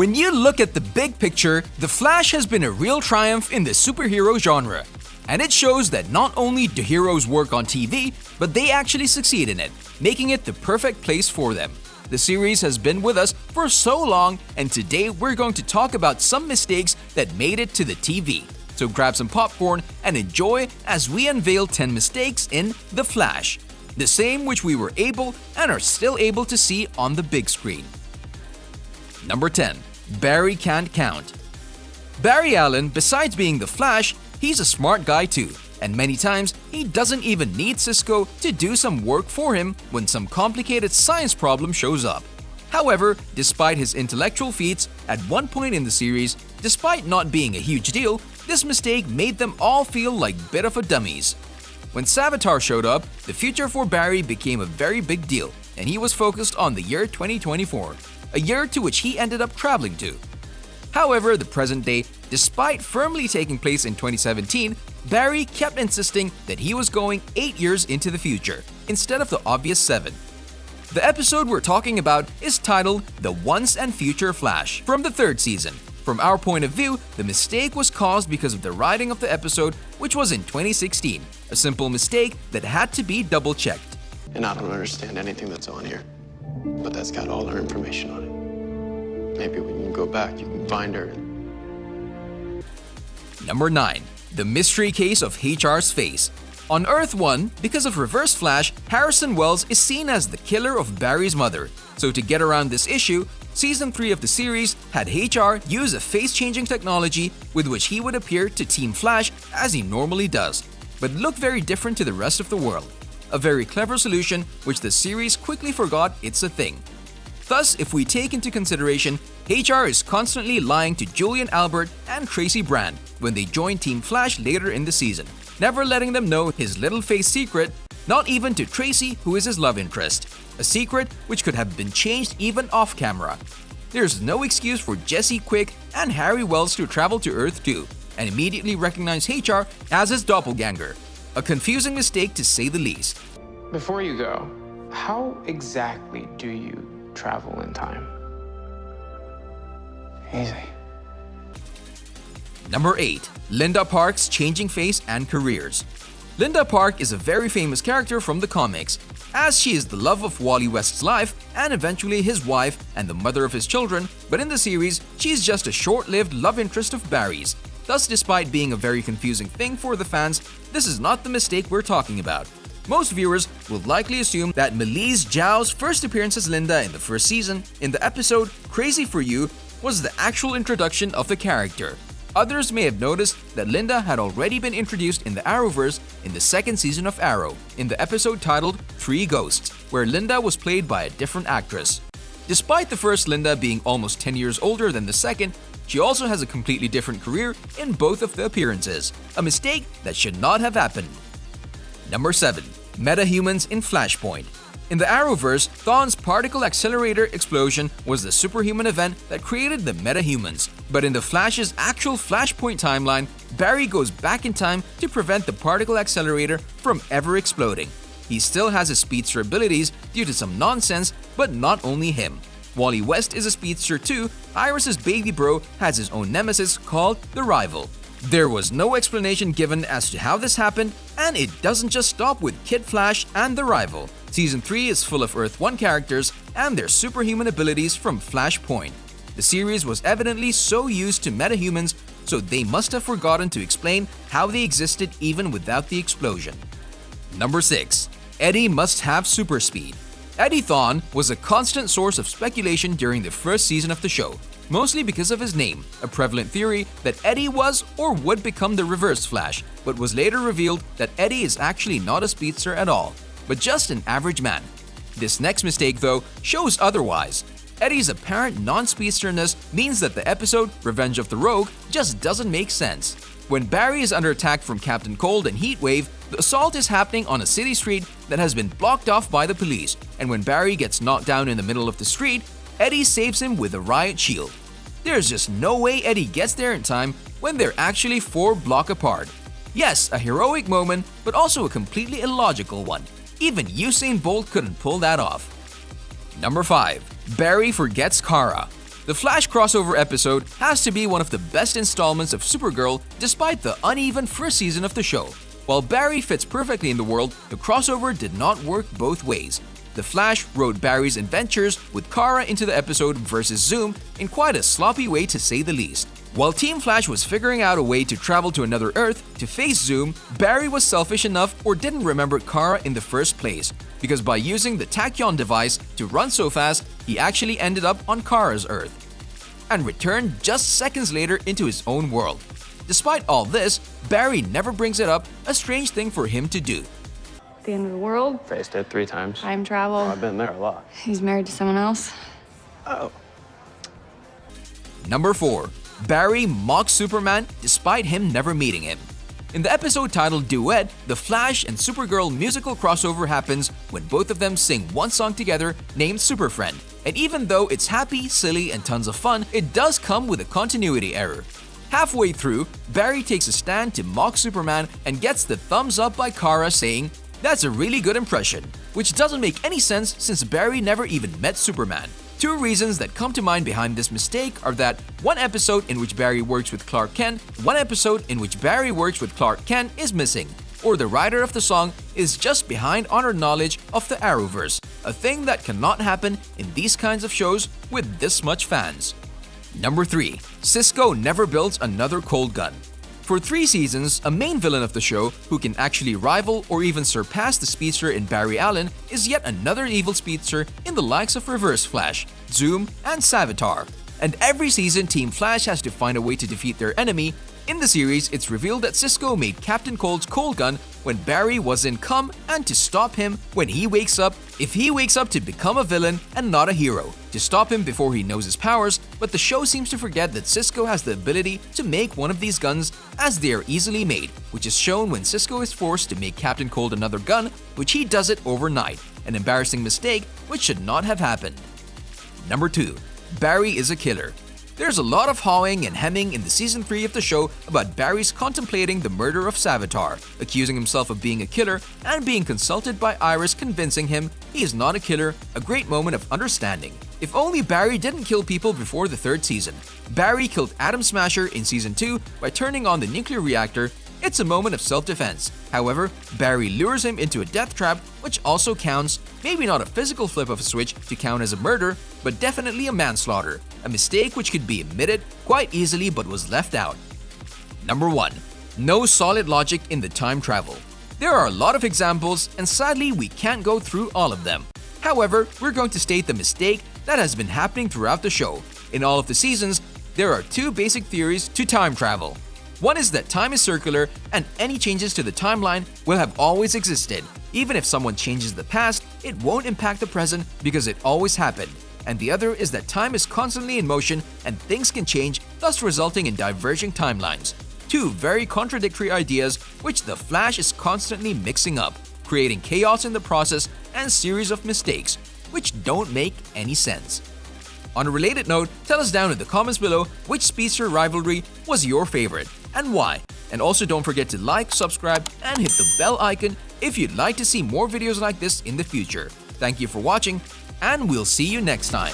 When you look at the big picture, The Flash has been a real triumph in the superhero genre. And it shows that not only do heroes work on TV, but they actually succeed in it, making it the perfect place for them. The series has been with us for so long, and today we're going to talk about some mistakes that made it to the TV. So grab some popcorn and enjoy as we unveil 10 mistakes in The Flash, the same which we were able and are still able to see on the big screen. Number 10. Barry can't count. Barry Allen, besides being the Flash, he's a smart guy too, and many times he doesn't even need Cisco to do some work for him when some complicated science problem shows up. However, despite his intellectual feats, at one point in the series, despite not being a huge deal, this mistake made them all feel like a bit of a dummies. When Savitar showed up, the future for Barry became a very big deal, and he was focused on the year 2024. A year to which he ended up traveling to. However, the present day, despite firmly taking place in 2017, Barry kept insisting that he was going 8 years into the future, instead of the obvious 7. The episode we're talking about is titled The Once and Future Flash from the 3rd season. From our point of view, the mistake was caused because of the writing of the episode, which was in 2016, a simple mistake that had to be double-checked. And I don't understand anything that's on here. But that's got all our information on it. Maybe when you go back, you can find her. Number 9. The mystery case of HR's face. On Earth 1, because of Reverse Flash, Harrison Wells is seen as the killer of Barry's mother. So to get around this issue, Season 3 of the series had HR use a face-changing technology with which he would appear to Team Flash as he normally does, but look very different to the rest of the world. A very clever solution which the series quickly forgot it's a thing. Thus, if we take into consideration, HR is constantly lying to Julian Albert and Tracy Brand when they join Team Flash later in the season, never letting them know his little face secret, not even to Tracy, who is his love interest. A secret which could have been changed even off camera. There's no excuse for Jesse Quick and Harry Wells to travel to Earth 2 and immediately recognize HR as his doppelganger. A confusing mistake to say the least. Before you go, how exactly do you travel in time? Easy. Number 8. Linda Park's changing face and careers. Linda Park is a very famous character from the comics, as she is the love of Wally West's life and eventually his wife and the mother of his children, but in the series, she's just a short-lived love interest of Barry's. Thus, despite being a very confusing thing for the fans, this is not the mistake we're talking about. Most viewers will likely assume that Melise Zhao's first appearance as Linda in the 1st season, in the episode Crazy for You, was the actual introduction of the character. Others may have noticed that Linda had already been introduced in the Arrowverse in the 2nd season of Arrow, in the episode titled Three Ghosts, where Linda was played by a different actress. Despite the first Linda being almost 10 years older than the second, she also has a completely different career in both of the appearances, a mistake that should not have happened. Number 7. Metahumans in Flashpoint. In the Arrowverse, Thawne's particle accelerator explosion was the superhuman event that created the metahumans. But in the Flash's actual Flashpoint timeline, Barry goes back in time to prevent the particle accelerator from ever exploding. He still has his speedster abilities due to some nonsense, but not only him. Wally West is a speedster too. Iris's baby bro has his own nemesis called the Rival. There was no explanation given as to how this happened, and it doesn't just stop with Kid Flash and the Rival. Season 3 is full of Earth 1 characters and their superhuman abilities from Flashpoint. The series was evidently so used to metahumans, so they must have forgotten to explain how they existed even without the explosion. Number 6. Eddie must have super speed. Eddie Thawne was a constant source of speculation during the 1st season of the show, mostly because of his name, a prevalent theory that Eddie was or would become the Reverse Flash, but was later revealed that Eddie is actually not a speedster at all, but just an average man. This next mistake, though, shows otherwise. Eddie's apparent non-speedsterness means that the episode Revenge of the Rogue just doesn't make sense. When Barry is under attack from Captain Cold and Heatwave, the assault is happening on a city street that has been blocked off by the police, and when Barry gets knocked down in the middle of the street, Eddie saves him with a riot shield. There's just no way Eddie gets there in time when they're actually 4 blocks apart. Yes, a heroic moment, but also a completely illogical one. Even Usain Bolt couldn't pull that off. Number 5. Barry forgets Kara. The Flash crossover episode has to be one of the best installments of Supergirl despite the uneven first season of the show. While Barry fits perfectly in the world, the crossover did not work both ways. The Flash wrote Barry's adventures with Kara into the episode versus Zoom in quite a sloppy way to say the least. While Team Flash was figuring out a way to travel to another Earth to face Zoom, Barry was selfish enough or didn't remember Kara in the first place, because by using the tachyon device to run so fast, he actually ended up on Kara's Earth and returned just seconds later into his own world. Despite all this, Barry never brings it up, a strange thing for him to do. The end of the world, Faced it 3 times. time travel. Oh, I've been there a lot. He's married to someone else. Oh. Number 4. Barry mocks Superman despite him never meeting him. In the episode titled Duet, the Flash and Supergirl musical crossover happens when both of them sing one song together named Superfriend. And even though it's happy, silly, and tons of fun, it does come with a continuity error. Halfway through, Barry takes a stand to mock Superman and gets the thumbs up by Kara saying, "That's a really good impression," which doesn't make any sense since Barry never even met Superman. 2 reasons that come to mind behind this mistake are that one episode in which Barry works with Clark Kent, one episode in which Barry works with Clark Kent is missing, or the writer of the song is just behind on her knowledge of the Arrowverse, a thing that cannot happen in these kinds of shows with this much fans. Number 3. Cisco never builds another cold gun. For 3 seasons, a main villain of the show who can actually rival or even surpass the speedster in Barry Allen is yet another evil speedster in the likes of Reverse Flash, Zoom, and Savitar. And every season, Team Flash has to find a way to defeat their enemy. In the series, it's revealed that Cisco made Captain Cold's cold gun when Barry was in cum and to stop him when he wakes up, if he wakes up to become a villain and not a hero, to stop him before he knows his powers. But the show seems to forget that Cisco has the ability to make one of these guns as they are easily made, which is shown when Cisco is forced to make Captain Cold another gun, which he does it overnight, an embarrassing mistake which should not have happened. Number 2. Barry is a killer. There's a lot of hawing and hemming in the season 3 of the show about Barry's contemplating the murder of Savitar, accusing himself of being a killer, and being consulted by Iris convincing him he is not a killer, a great moment of understanding. If only Barry didn't kill people before the 3rd season. Barry killed Atom Smasher in season 2 by turning on the nuclear reactor. It's a moment of self-defense. However, Barry lures him into a death trap, which also counts, maybe not a physical flip of a switch to count as a murder, but definitely a manslaughter, a mistake which could be admitted quite easily but was left out. Number 1. No solid logic in the time travel. There are a lot of examples, and sadly we can't go through all of them. However, we're going to state the mistake that has been happening throughout the show. In all of the seasons, there are 2 basic theories to time travel. One is that time is circular and any changes to the timeline will have always existed. Even if someone changes the past, it won't impact the present because it always happened. And the other is that time is constantly in motion and things can change, thus resulting in diverging timelines. 2 very contradictory ideas which the Flash is constantly mixing up, creating chaos in the process and series of mistakes, which don't make any sense. On a related note, tell us down in the comments below which speedster rivalry was your favorite and why. And also don't forget to like, subscribe, and hit the bell icon if you'd like to see more videos like this in the future. Thank you for watching, and we'll see you next time.